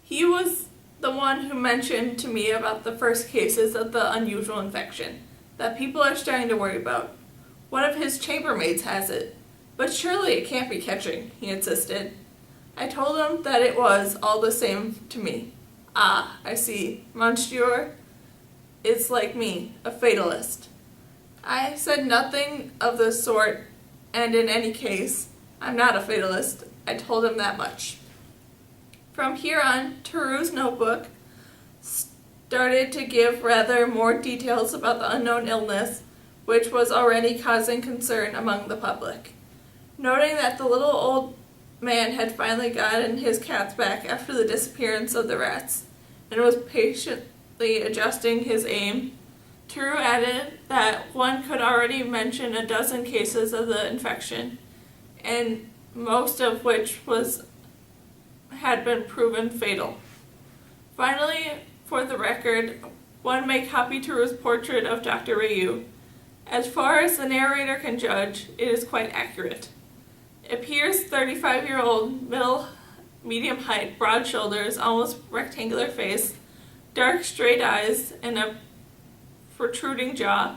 He was the one who mentioned to me about the first cases of the unusual infection that people are starting to worry about. One of his chambermaids has it, but surely it can't be catching, he insisted. I told him that it was all the same to me. Ah, I see. Monsieur is like me, a fatalist. I said nothing of the sort, and in any case, I'm not a fatalist. I told him that much. From here on, Theroux's notebook started to give rather more details about the unknown illness, which was already causing concern among the public. Noting that the little old man had finally gotten his cats back after the disappearance of the rats, and was patiently adjusting his aim, Theroux added that one could already mention a dozen cases of the infection, and most of which had been proven fatal. Finally, for the record, one may copy Theroux's portrait of Dr. Rieu. As far as the narrator can judge, it is quite accurate. It appears 35-year-old, medium height, broad shoulders, almost rectangular face, dark straight eyes, and a protruding jaw.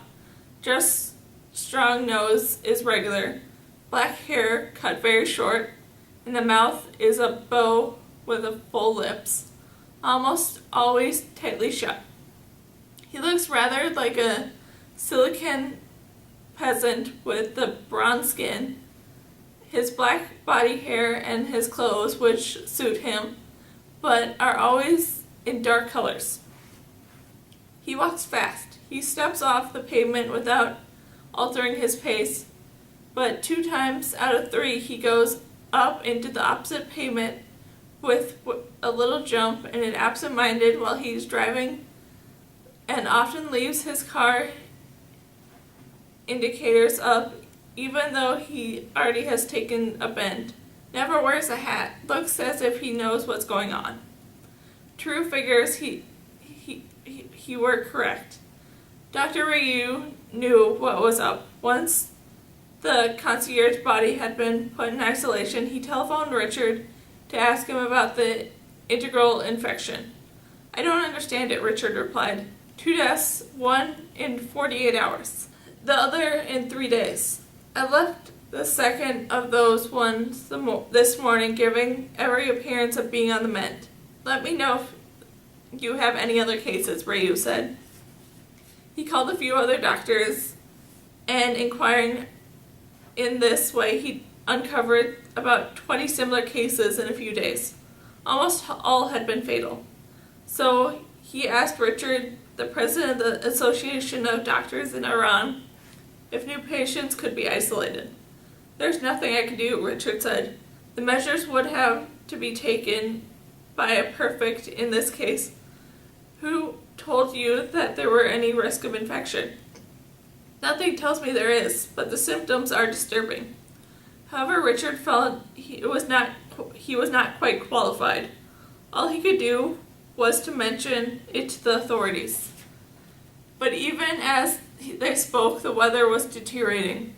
Just strong nose is regular. Black hair cut very short, and the mouth is a bow with a full lips, almost always tightly shut. He looks rather like a Silicon peasant with the bronze skin, his black body hair, and his clothes, which suit him, but are always in dark colors. He walks fast. He steps off the pavement without altering his pace, but 2 times out of 3 he goes up into the opposite pavement with a little jump and is absent-minded while he's driving, and often leaves his car indicators up even though he already has taken a bend. Never wears a hat. Looks as if he knows what's going on. Theroux figures he were correct. Dr. Rieu knew what was up. Once the concierge body had been put in isolation, he telephoned Richard to ask him about the integral infection. I don't understand it, Richard replied. 2 deaths, one in 48 hours, the other in 3 days. I left the second of those ones this morning, giving every appearance of being on the mend. Let me know if you have any other cases, Rieu said. He called a few other doctors, and inquiring in this way, he uncovered about 20 similar cases in a few days. Almost all had been fatal. So he asked Richard, the president of the Association of Doctors in Iran, if new patients could be isolated. There's nothing I can do, Richard said. The measures would have to be taken by a perfect in this case. Who told you that there were any risk of infection? Nothing tells me there is, but the symptoms are disturbing. However, Richard felt he was not quite qualified. All he could do was to mention it to the authorities. But even as they spoke, the weather was deteriorating.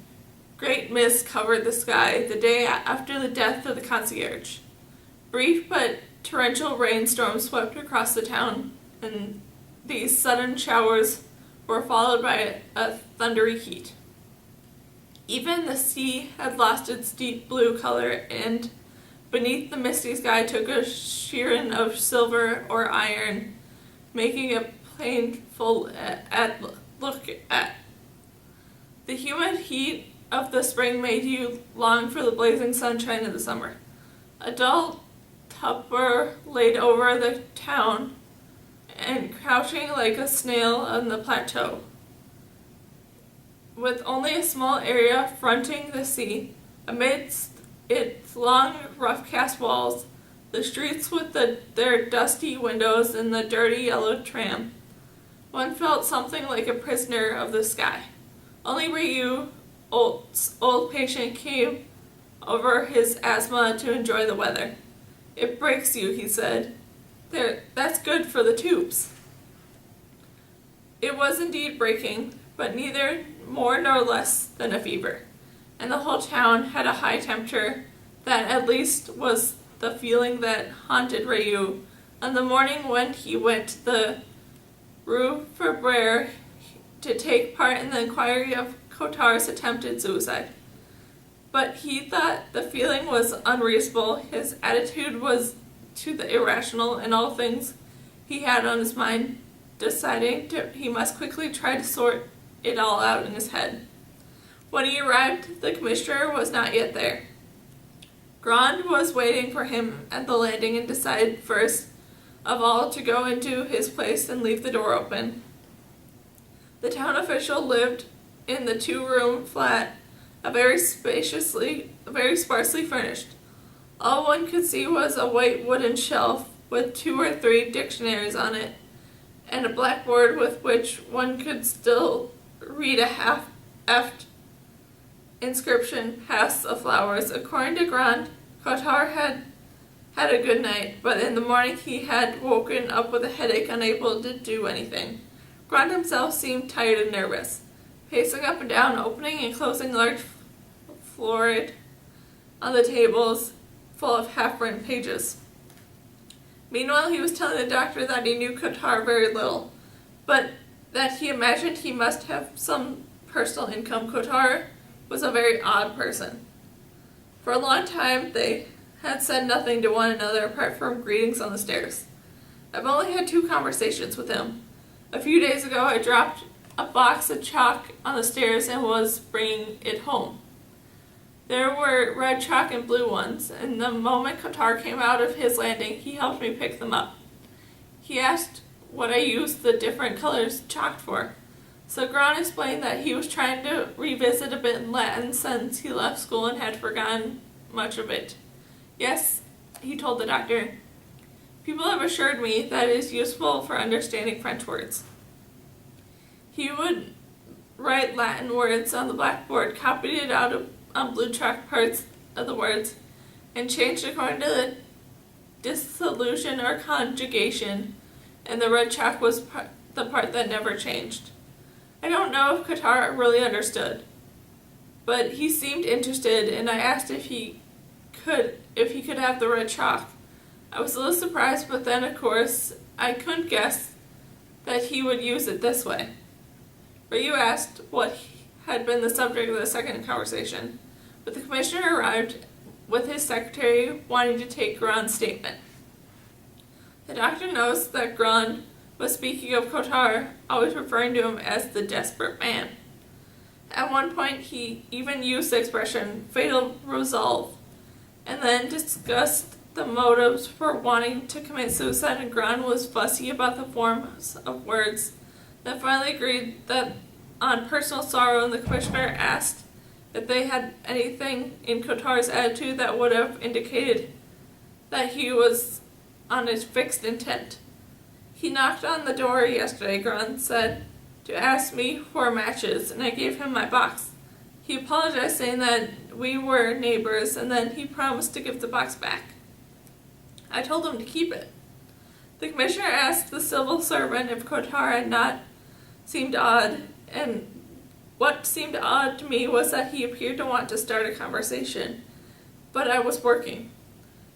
Great mist covered the sky the day after the death of the concierge. Brief but torrential rainstorms swept across the town, and these sudden showers were followed by a thundery heat. Even the sea had lost its deep blue color, and beneath the misty sky took a sheen of silver or iron, making it painful look at. The humid heat of the spring made you long for the blazing sunshine of the summer. A dull torpor laid over the town, and crouching like a snail on the plateau, with only a small area fronting the sea, amidst its long, rough-cast walls, the streets with their dusty windows and the dirty yellow tram. One felt something like a prisoner of the sky. Only Rieu, old patient, came over his asthma to enjoy the weather. It breaks you, he said. That's good for the tubes. It was indeed breaking, but neither more nor less than a fever, and the whole town had a high temperature. That at least was the feeling that haunted Rieu On the morning when he went to the Rue Fabre to take part in the inquiry of Cottard's attempted suicide. But he thought the feeling was unreasonable. His attitude was to the irrational in all things he had on his mind, deciding he must quickly try to sort it all out in his head. When he arrived, the commissioner was not yet there. Grand was waiting for him at the landing and decided first of all to go into his place and leave the door open. The town official lived in the 2-room flat, very sparsely furnished. All one could see was a white wooden shelf with 2 or 3 dictionaries on it, and a blackboard with which one could still read a half-effed inscription, "Paths of Flowers." According to Grand, Cottard had a good night, but in the morning he had woken up with a headache, unable to do anything. Grand himself seemed tired and nervous, pacing up and down, opening and closing large florid on the tables full of half-written pages. Meanwhile, he was telling the doctor that he knew Cottard very little, but that he imagined he must have some personal income. Cottard was a very odd person. For a long time, they had said nothing to one another apart from greetings on the stairs. I've only had 2 conversations with him. A few days ago, I dropped a box of chalk on the stairs and was bringing it home. There were red chalk and blue ones, and the moment Cottard came out of his landing, he helped me pick them up. He asked what I used the different colors chalked for. So Grand explained that he was trying to revisit a bit in Latin since he left school and had forgotten much of it. Yes, he told the doctor, people have assured me that it is useful for understanding French words. He would write Latin words on the blackboard, copied it out on blue chalk parts of the words, and changed according to the dissolution or conjugation, and the red chalk was the part that never changed. I don't know if Cottard really understood, but he seemed interested, and I asked if he could have the red chalk. I was a little surprised, but then, of course, I couldn't guess that he would use it this way. But you asked what had been the subject of the second conversation, but the commissioner arrived with his secretary wanting to take Grand's statement. The doctor noticed that Grand was speaking of Cottard, always referring to him as the desperate man. At one point, he even used the expression fatal resolve, and then discussed the motives for wanting to commit suicide, and Grand was fussy about the forms of words. Then finally agreed that on personal sorrow, and the commissioner asked if they had anything in Cottard's attitude that would have indicated that he was on his fixed intent. He knocked on the door yesterday, Grand said, to ask me for matches, and I gave him my box. He apologized, saying that we were neighbors, and then he promised to give the box back. I told him to keep it. The commissioner asked the civil servant if Cottard had not seemed odd, and what seemed odd to me was that he appeared to want to start a conversation, but I was working.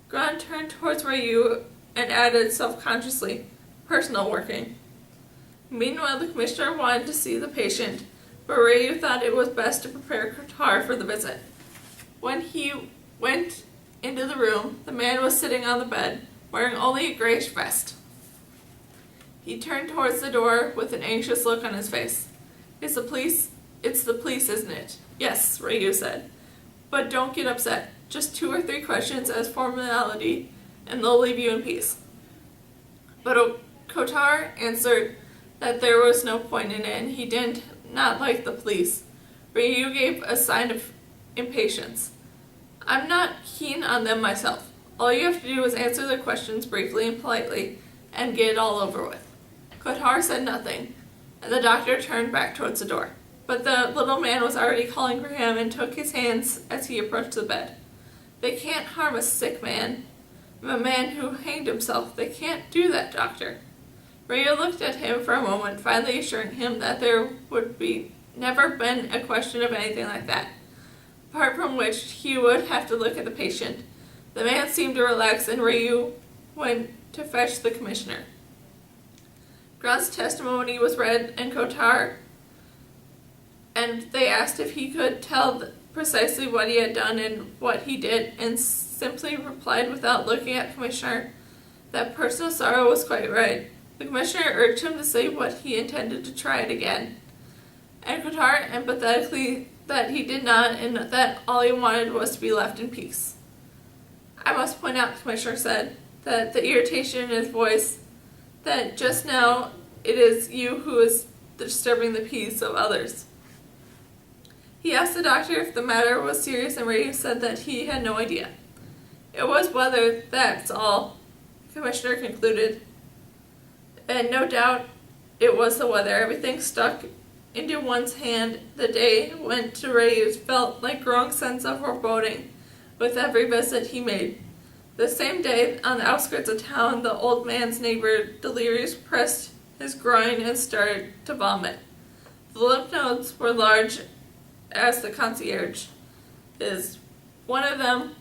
Grand turned towards Rayu and added self-consciously, personal working. Meanwhile, the commissioner wanted to see the patient, but Rayu thought it was best to prepare Cottard for the visit. When he went into the room, the man was sitting on the bed, wearing only a grayish vest. He turned towards the door with an anxious look on his face. It's the police, isn't it? Yes, Rayu said. But don't get upset. Just 2 or 3 questions as formality, and they'll leave you in peace. But Cottard answered that there was no point in it, and he did not like the police. Rayu gave a sign of impatience. I'm not keen on them myself. All you have to do is answer the questions briefly and politely, and get it all over with. Cottard said nothing, and the doctor turned back towards the door. But the little man was already calling for him and took his hands as he approached the bed. They can't harm a sick man, a man who hanged himself. They can't do that, doctor. Rayu looked at him for a moment, finally assuring him that there would be never been a question of anything like that, apart from which he would have to look at the patient. The man seemed to relax, and Rayu went to fetch the commissioner. Grant's testimony was read in Cotard, and they asked if he could tell precisely what he had done and what he did, and simply replied without looking at the commissioner that personal sorrow was quite right. The commissioner urged him to say what he intended to try it again, and Cotard empathetically that he did not, and that all he wanted was to be left in peace. I must point out, the commissioner said, that the irritation in his voice, that just now it is you who is disturbing the peace of others. He asked the doctor if the matter was serious, and Rayu said that he had no idea. It was weather, that's all, the commissioner concluded. And no doubt it was the weather. Everything stuck into one's hand. The day went to Rayu felt like growing sense of foreboding with every visit he made. The same day, on the outskirts of town, the old man's neighbor, delirious, pressed his groin and started to vomit. The lymph nodes were large as the concierge is. One of them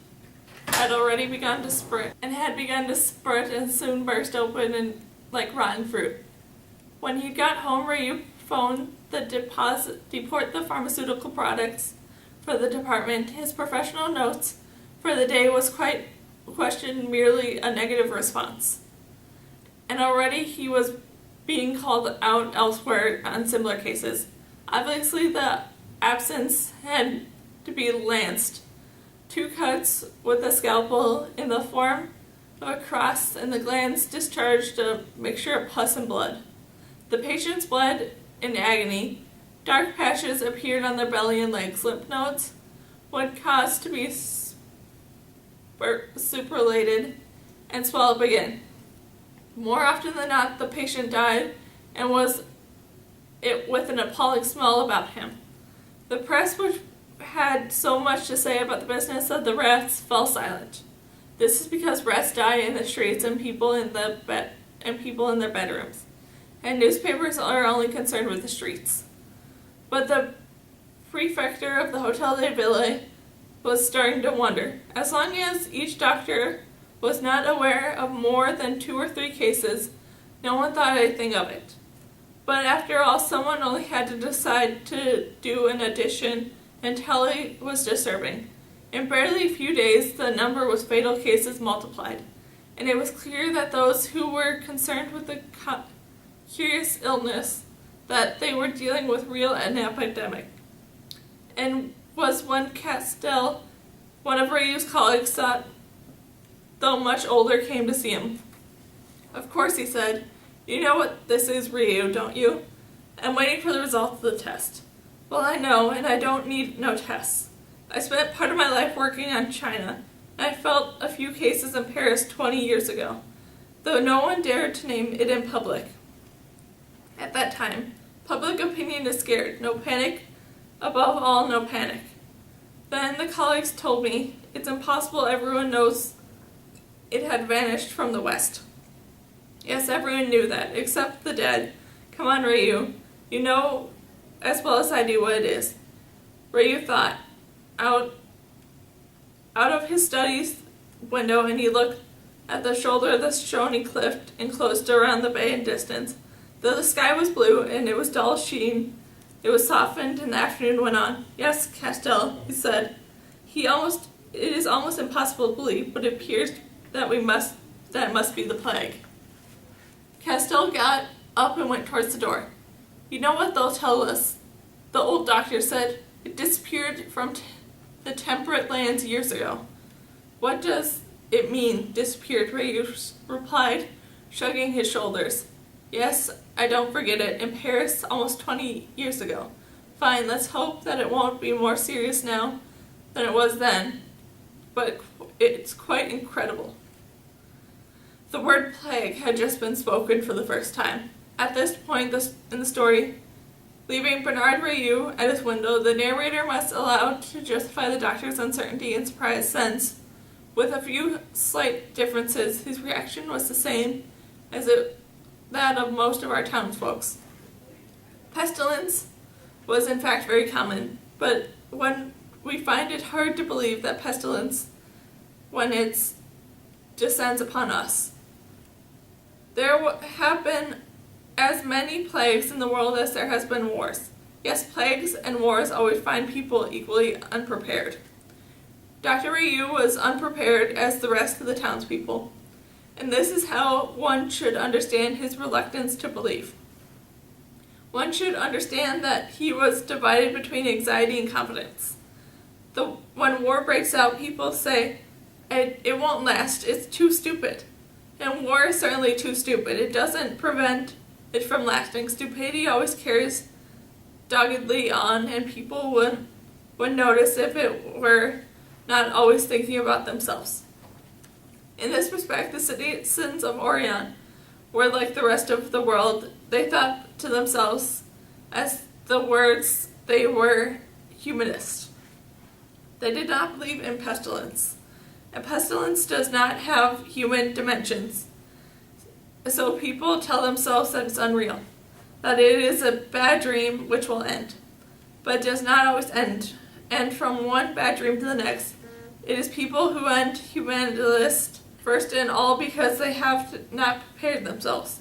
had already begun to spread and soon burst open and like rotten fruit. When he got home, Rayu phoned the deport the pharmaceutical products for the department. His professional notes for the day was quite questioned, merely a negative response. And already he was being called out elsewhere on similar cases. Obviously the absence had to be lanced. 2 cuts with a scalpel in the form of a cross, and the glands discharged a mixture of pus and blood. The patients bled in agony. Dark patches appeared on their belly and legs. Lymph nodes would cause to be supraelated and swell up again. More often than not, the patient died and was it with an appalling smell about him. The press, which had so much to say about the business of the rats, fell silent. This is because rats die in the streets and people in their bedrooms, and newspapers are only concerned with the streets. But the prefecture of the Hotel de Ville was starting to wonder. As long as each doctor was not aware of more than 2 or 3 cases, no one thought anything of it. But after all, someone only had to decide to do an addition, and tally was disturbing. In barely a few days, the number of fatal cases multiplied, and it was clear that those who were concerned with the curious illness, that they were dealing with an epidemic. And was when Castel, one of Rayu's colleagues, though much older, came to see him. Of course, he said, "You know what this is, Rayu, don't you? I'm waiting for the results of the test." "Well, I know, and I don't need no tests. I spent part of my life working on China, and I felt a few cases in Paris 20 years ago, though no one dared to name it in public. At that time, public opinion is scared. No panic, above all, no panic. Then the colleagues told me, it's impossible, everyone knows it had vanished from the West." Yes, everyone knew that, except the dead. Come on, Rayu. You know as well as I do what it is. Rayu thought out of his study's window, and he looked at the shoulder of the stony cliff enclosed around the bay in distance. Though the sky was blue and it was dull sheen, it was softened, and the afternoon went on. "Yes, Castel," he said. It is almost impossible to believe, but it appears that it must be the plague." Castel got up and went towards the door. "You know what they'll tell us," the old doctor said. "It disappeared from the temperate lands years ago." "What does it mean, disappeared?" Rayu replied, shrugging his shoulders. "Yes, I don't forget it. In Paris, almost 20 years ago. Fine, let's hope that it won't be more serious now than it was then. But it's quite incredible." The word plague had just been spoken for the first time. At this point in the story, leaving Bernard Rayu at his window, the narrator must allow to justify the doctor's uncertainty and surprise, since, with a few slight differences, his reaction was the same as that of most of our townsfolk. Pestilence was in fact very common, but when we find it hard to believe that pestilence, when it descends upon us, There have been as many plagues in the world as there has been wars. Yes, plagues and wars always find people equally unprepared. Dr. Ryu was unprepared as the rest of the townspeople, and this is how one should understand his reluctance to believe. One should understand that he was divided between anxiety and confidence. When war breaks out, people say, it won't last, it's too stupid. And war is certainly too stupid. It doesn't prevent it from lasting. Stupidity always carries doggedly on, and people would notice if it were not always thinking about themselves. In this respect, the citizens of Orion were like the rest of the world. They thought to themselves, as the words, they were humanists. They did not believe in pestilence. And pestilence does not have human dimensions. So people tell themselves that it's unreal, that it is a bad dream which will end. But it does not always end. And from one bad dream to the next, it is people who end humanist first and all because they have not prepared themselves.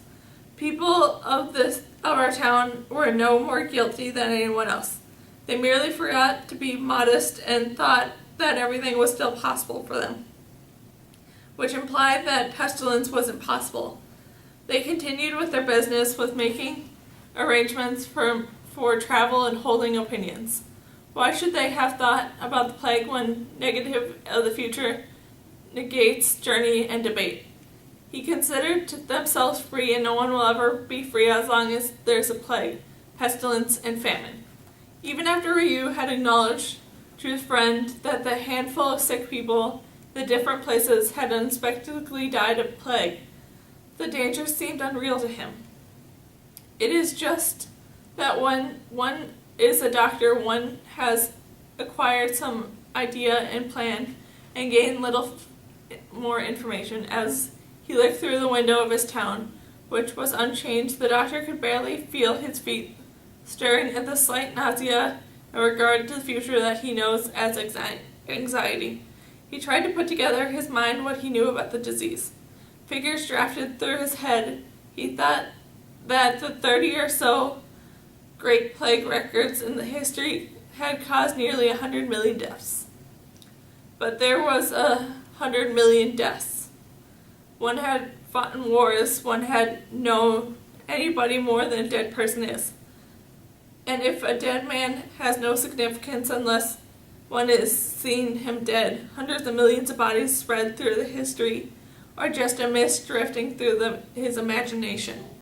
People of our town were no more guilty than anyone else. They merely forgot to be modest and thought that everything was still possible for them, which implied that pestilence was impossible. They continued with their business, with making arrangements for travel and holding opinions. Why should they have thought about the plague when negative of the future negates journey and debate? He considered themselves free, and no one will ever be free as long as there's a plague, pestilence, and famine. Even after Ryu had acknowledged to his friend that the handful of sick people in the different places had unexpectedly died of plague, the danger seemed unreal to him. It is just that when one is a doctor, one has acquired some idea and plan and gained little more information. As he looked through the window of his town, which was unchanged, the doctor could barely feel his feet stirring at the slight nausea in regard to the future that he knows as anxiety. He tried to put together his mind what he knew about the disease. Figures drafted through his head. He thought that the 30 or so great plague records in the history had caused nearly 100 million deaths. But there was 100 million deaths. One had fought in wars, one had known anybody more than a dead person is. And if a dead man has no significance unless one has seen him dead, hundreds of millions of bodies spread through the history are just a mist drifting through his imagination.